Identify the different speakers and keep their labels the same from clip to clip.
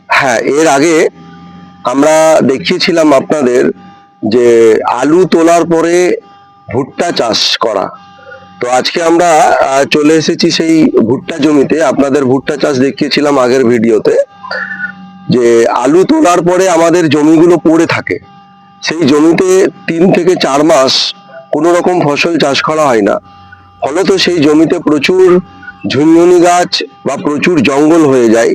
Speaker 1: হ্যাঁ, এর আগে আমরা দেখিয়েছিলাম আপনাদের যে আলু তোলার পরে ভুট্টা চাষ করা। তো আজকে আমরা চলে এসেছি সেই ভুট্টা জমিতে। আপনাদের ভুট্টা চাষ দেখিয়েছিলাম আগের ভিডিওতে, যে আলু তোলার পরে আমাদের জমিগুলো পড়ে থাকে, সেই জমিতে 3 থেকে 4 মাস কোনো রকম ফসল চাষ করা হয় না। ফলত সেই জমিতে প্রচুর ঝুনঝুনি গাছ বা প্রচুর জঙ্গল হয়ে যায়।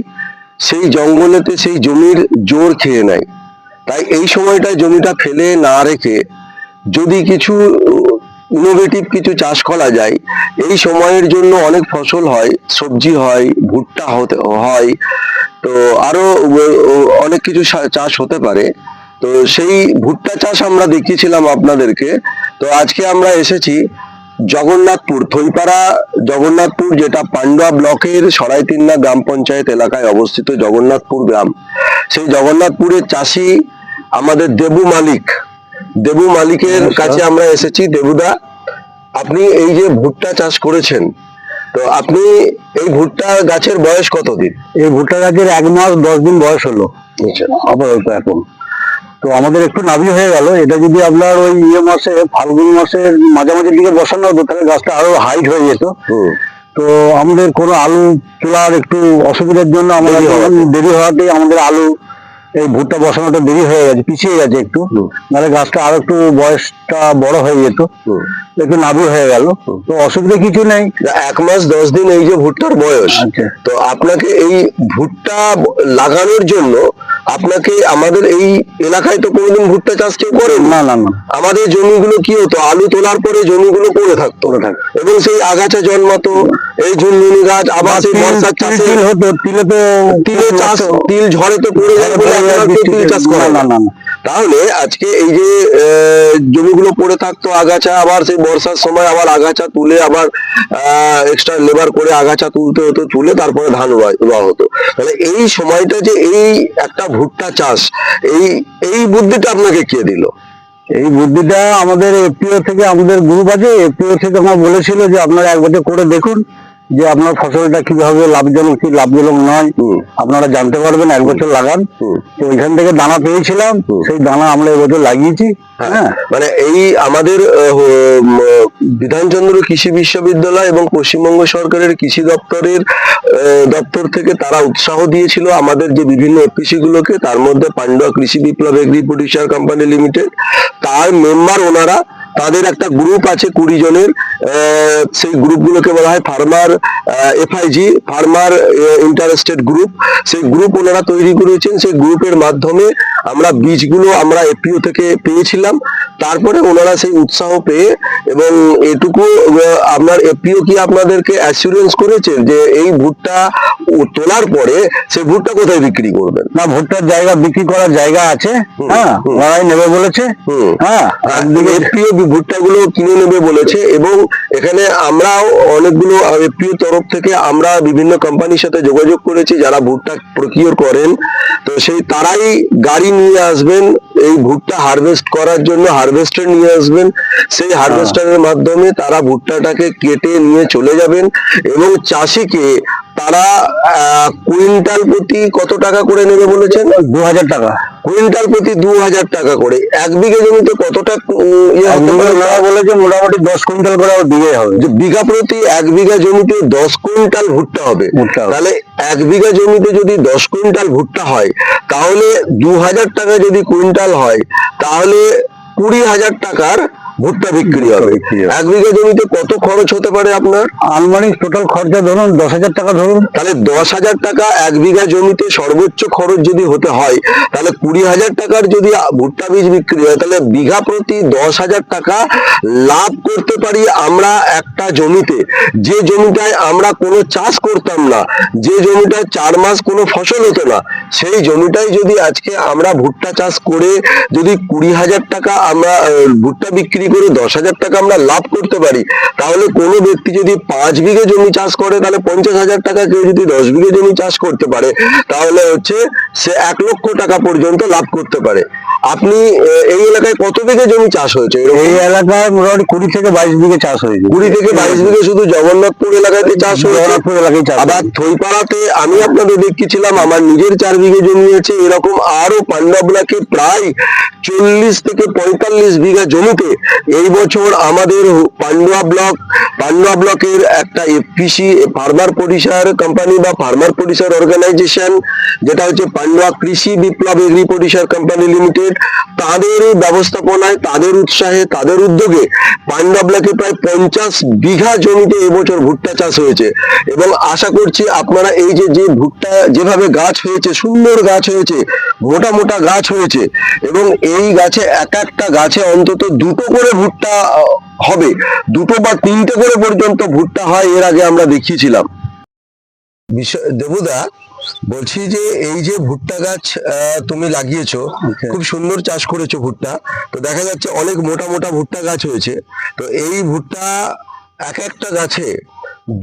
Speaker 1: সেই জঙ্গলেতে সেই জমির জোর খেয়ে নেয়। তাই এই সময়টায় জমিটা ফেলে না রেখে যদি কিছু ইনোভেটিভ কিছু চাষ করা যায়, এই সময়ের জন্য অনেক ফসল হয়, সবজি হয়, ভুট্টা হয়, তো আরো অনেক কিছু চাষ হতে পারে। তো সেই ভুট্টা চাষ আমরা দেখিয়েছিলাম আপনাদেরকে। তো আজকে আমরা এসেছি জগন্নাথপুর, থইপাড়া জগন্নাথপুর, যেটা পান্ডুয়া ব্লকের সরাইতিন্না গ্রাম পঞ্চায়েত এলাকায় অবস্থিত জগন্নাথপুর গ্রাম। সেই জগন্নাথপুরের চাষি আমাদের দেবু মালিকের কাছে আমরা এসেছি। দেবুদা, আপনি এই যে ভুট্টা চাষ করেছেন, তো আপনি এই ভুট্টা গাছের বয়স কতদিন?
Speaker 2: এই ভুট্টা গাছের 1 মাস 10 দিন বয়স হলো আপাতত এখন। তো আমাদের একটু নাভি হয়ে গেল। এটা যদি আপনার ওই মাসে, ফাল্গুন মাসের মাঝামাঝির দিকে বসানো হতো, তাহলে গাছটা আরো হাইট হয়ে যেত। তো আমাদের কোনো আলু তোলার একটু অসুবিধার জন্য আমাদের দেরি হওয়াতেই আমাদের আলু এই ভুট্টা বসানোটা দেরি হয়ে গেছে, পিছিয়ে গেছে একটু। নাহলে গাছটা আরো একটু বয়সটা বড় হয়ে যেত, একটু নাভি হয়ে গেল। তো অসুবিধা কিছু নেই।
Speaker 1: 1 মাস 10 দিন এই যে ভুট্টার বয়স, তো আপনাকে এই ভুট্টা লাগানোর জন্য আপনাকে, আমাদের এই এলাকায় তো কোনোদিন ভুট্টা চাষ কেউ করে
Speaker 2: না।
Speaker 1: আমাদের জমিগুলো কি হতো, আলু তোলার পরে জমিগুলো পড়ে থাকতো এবং সেই আগাছা জন্মাতো, এই ঝুনঝুনি গাছ, আবার সেই বর্ষার চাষে
Speaker 2: হতো। তিলে
Speaker 1: চাষ, তিল ঝড়ে তো পড়ে যায় বলে আপনারা কেউ তিল চাষ করে না। তাহলে আজকে এই যে জমিগুলো পড়ে থাকতো আগাছা, আবার সেই বর্ষার সময় আবার আগাছা তুলে, আবার এক্সট্রা লেবার করে আগাছা তুলতে হতো, তুলে তারপরে ধান রোয়া হতো। তাহলে এই সময়টা যে এই একটা ভুট্টা চাষ, এই বুদ্ধিটা আপনাকে কে দিল?
Speaker 2: এই বুদ্ধিটা আমাদের এফপিও থেকে, আমাদের গ্রুপ আছে, এফপিও থেকে আমার বলেছিল যে আপনারা এক বছর করে দেখুন যে আপনার ফসলটা কিভাবে লাভজনক, কি লাভজনক নয়, আপনারা জানতে পারবেন, 1 বছর লাগান। তো ওইখান থেকে দানা পেয়েছিলাম, সেই দানা আমরা এবছর লাগিয়েছি। হ্যাঁ,
Speaker 1: মানে এই আমাদের বিধানচন্দ্র কৃষি বিশ্ববিদ্যালয় এবং পশ্চিমবঙ্গ সরকারের কৃষি দপ্তর থেকে তারা উৎসাহ দিয়েছিল আমাদের যে বিভিন্ন এফপিসি গুলোকে, তার মধ্যে পান্ডুয়া কৃষি বিপ্লব এগ্রি প্রডিউসার কোম্পানি লিমিটেড, তার মেম্বার ওনারা, তাদের একটা গ্রুপ আছে 20 জনের। সেই গ্রুপগুলোকে বলা হয় ফার্মার এফআইজি, ফার্মার ইন্টারেস্টেড গ্রুপ। সেই গ্রুপ ওনারা তৈরি করেছেন। সেই গ্রুপের মাধ্যমে আমরা বীজগুলো আমরা এফপিও থেকে পেয়েছিলাম। তারপরে ওনারা সেই উৎসাহ পেয়ে, এবং এটুকু আপনার এফপিও কি আপনাদেরকে অ্যাসুরেন্স করেছেন যে এই ভুট্টা তোলার পরে সেই ভুট্টা কোথায় বিক্রি করবেন?
Speaker 2: না, ভুট্টার জায়গা, বিক্রি করার জায়গা আছে। হ্যাঁ, ওরাই নেবে বলেছে। হ্যাঁ,
Speaker 1: এফপিও ভুট্টা গুলো কিনে নেবে বলেছে। এবং এখানে আমরাও অনেকগুলো এফপিও তরফ থেকে আমরা বিভিন্ন কোম্পানির সাথে যোগাযোগ করেছি যারা ভুট্টা প্রকিউর করেন। তো সেই তারাই গাড়ি নিয়ে আসবেন এই ভুট্টা হারভেস্ট করার জন্য, হারভেস্টার নিয়ে আসবেন। সেই হারভেস্টারের মাধ্যমে তারা ভুট্টাটাকে কেটে নিয়ে চলে যাবেন, এবং চাষিকে তারা কুইন্টাল প্রতি কত টাকা করে নেবে বলেছেন?
Speaker 2: 2000 টাকা।
Speaker 1: কুইন্টাল প্রতি 2000 টাকা করে। 1 বিঘা জমিতে কতটা
Speaker 2: বলেছে? মোটামুটি 10 কুইন্টাল করে দিলে হবে।
Speaker 1: যে বিঘা প্রতি 1 বিঘা জমিতে 10 কুইন্টাল ভুট্টা হবে। তাহলে 1 বিঘা জমিতে যদি 10 কুইন্টাল ভুট্টা হয়, তাহলে 2000 টাকা যদি কুইন্টাল হয়, তাহলে 20,000 টাকার ভুট্টা বিক্রি হবে। 1 বিঘা জমিতে কত খরচ হতে পারে আপনার?
Speaker 2: আনুমানিক টোটাল খরচা ধরুন 10,000 টাকা ধরুন।
Speaker 1: তাহলে 10,000 টাকা 1 বিঘা জমিতে সর্বোচ্চ খরচ যদি হতে হয়, তাহলে 20,000 টাকার যদি ভুট্টা বীজ বিক্রি হয়, তাহলে বিঘা প্রতি 10,000 টাকা লাভ করতে পারি আমরা একটা জমিতে। যে জমিটায় আমরা কোনো চাষ করতাম না, যে জমিটায় 4 মাস কোনো ফসল হতো না, সেই জমিটায় যদি আজকে আমরা ভুট্টা চাষ করে যদি 20,000 টাকা আমরা ভুট্টা বিক্রি বিক্রি করে 10,000 টাকা আমরা লাভ করতে পারি, তাহলে কোনো ব্যক্তি যদি 5 বিঘে জমি চাষ করে তাহলে 50,000 টাকা, কেউ যদি 10 বিঘে জমি চাষ করতে পারে তাহলে হচ্ছে সে 1 লক্ষ টাকা পর্যন্ত লাভ করতে পারে। আপনি এই এলাকায় কত বিঘে জমি চাষ হয়েছে?
Speaker 2: এই এলাকায় মোটামুটি 20 থেকে 22 বিঘে চাষ হয়েছে।
Speaker 1: 20 থেকে 22 বিঘে শুধু জগন্নাথপুর এলাকাতে চাষ হয়েছে।
Speaker 2: জগন্নাথপুর এলাকায় চাষ
Speaker 1: আবার থইপাড়াতে আমি আপনাদের দেখিয়েছিলাম, আমার নিজের 4 বিঘে জমি আছে। এরকম আরো পান্ডুয়া ব্লকে প্রায় 40 থেকে 45 বিঘা জমিতে এই বছর আমাদের পান্ডুয়া ব্লকের একটা এফপিসি ফার্মার প্রডিউসার কোম্পানি বা ফার্মার প্রডিউসার অর্গানাইজেশন, যেটা হচ্ছে পান্ডুয়া কৃষি বিপ্লব এগ্রি প্রডিউসার কোম্পানি লিমিটেড, তাদের ব্যবস্থাপনায়, তাদের উৎসাহে, তাদের উদ্যোগে পান্ডুয়া ব্লকে প্রায় 50 বিঘা জমিতে এবছর ভুট্টা চাষ হয়েছে। এবং আশা করছি আপনারা এই যে ভুট্টা যেভাবে গাছ হয়েছে, সুন্দর গাছ হয়েছে, মোটা মোটা গাছ হয়েছে, এবং এই গাছে এক একটা গাছে অন্তত 2টো করে ভুট্টা হবে, 2টো বা 3টে করে পর্যন্ত ভুট্টা হয়, এর আগে আমরা দেখিয়েছিলাম। দেবুদা, বলছি যে এই যে ভুট্টা গাছ তুমি লাগিয়েছো, খুব সুন্দর চাষ করেছো ভুট্টা, তো দেখা যাচ্ছে অনেক মোটা মোটা ভুট্টা গাছ হয়েছে। তো এই ভুট্টা এক একটা গাছে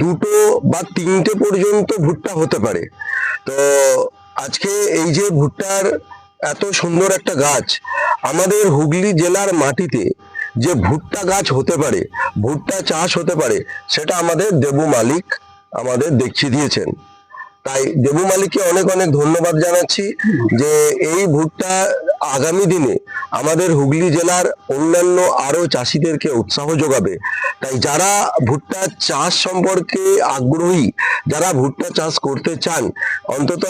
Speaker 1: 2টো বা 3টে পর্যন্ত ভুট্টা হতে পারে। তো আজকে এই যে ভুট্টার এত সুন্দর একটা গাছ, আমাদের হুগলি জেলার মাটিতে যে ভুট্টা গাছ হতে পারে, ভুট্টা চাষ হতে পারে, সেটা আমাদের দেবু মালিক আমাদের দেখিয়ে দিয়েছেন। তাই দেবু মালিককে অনেক অনেক ধন্যবাদ জানাচ্ছি যে এই ভুট্টা আগামী দিনে আমাদের হুগলি জেলার অন্যান্য আরো চাষিদেরকে উৎসাহ যোগাবে। তাই যারা ভুট্টা চাষ সম্পর্কে আগ্রহী, যারা ভুট্টা চাষ করতে চান, অন্তত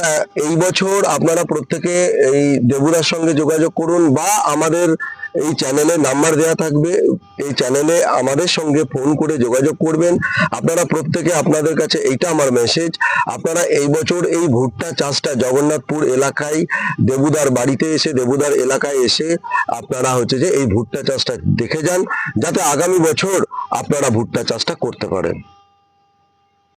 Speaker 1: এই বছর আপনারা প্রত্যেকে এই দেবুদার সঙ্গে যোগাযোগ করুন, বা আমাদের এই চ্যানেলে নাম্বার দেওয়া থাকবে, এই চ্যানেলে আমাদের সঙ্গে ফোন করে যোগাযোগ করবেন। আপনারা প্রত্যেকে, আপনাদের কাছে এইটা আমার মেসেজ, আপনারা এই বছর এই ভুট্টা চাষটা জগন্নাথপুর এলাকায় দেবুদার বাড়িতে এসে, দেবুদার এলাকায় এসে আপনারা হচ্ছে যে এই ভুট্টা চাষটা দেখে যান, যাতে আগামী বছর আপনারা ভুট্টা চাষটা করতে পারেন।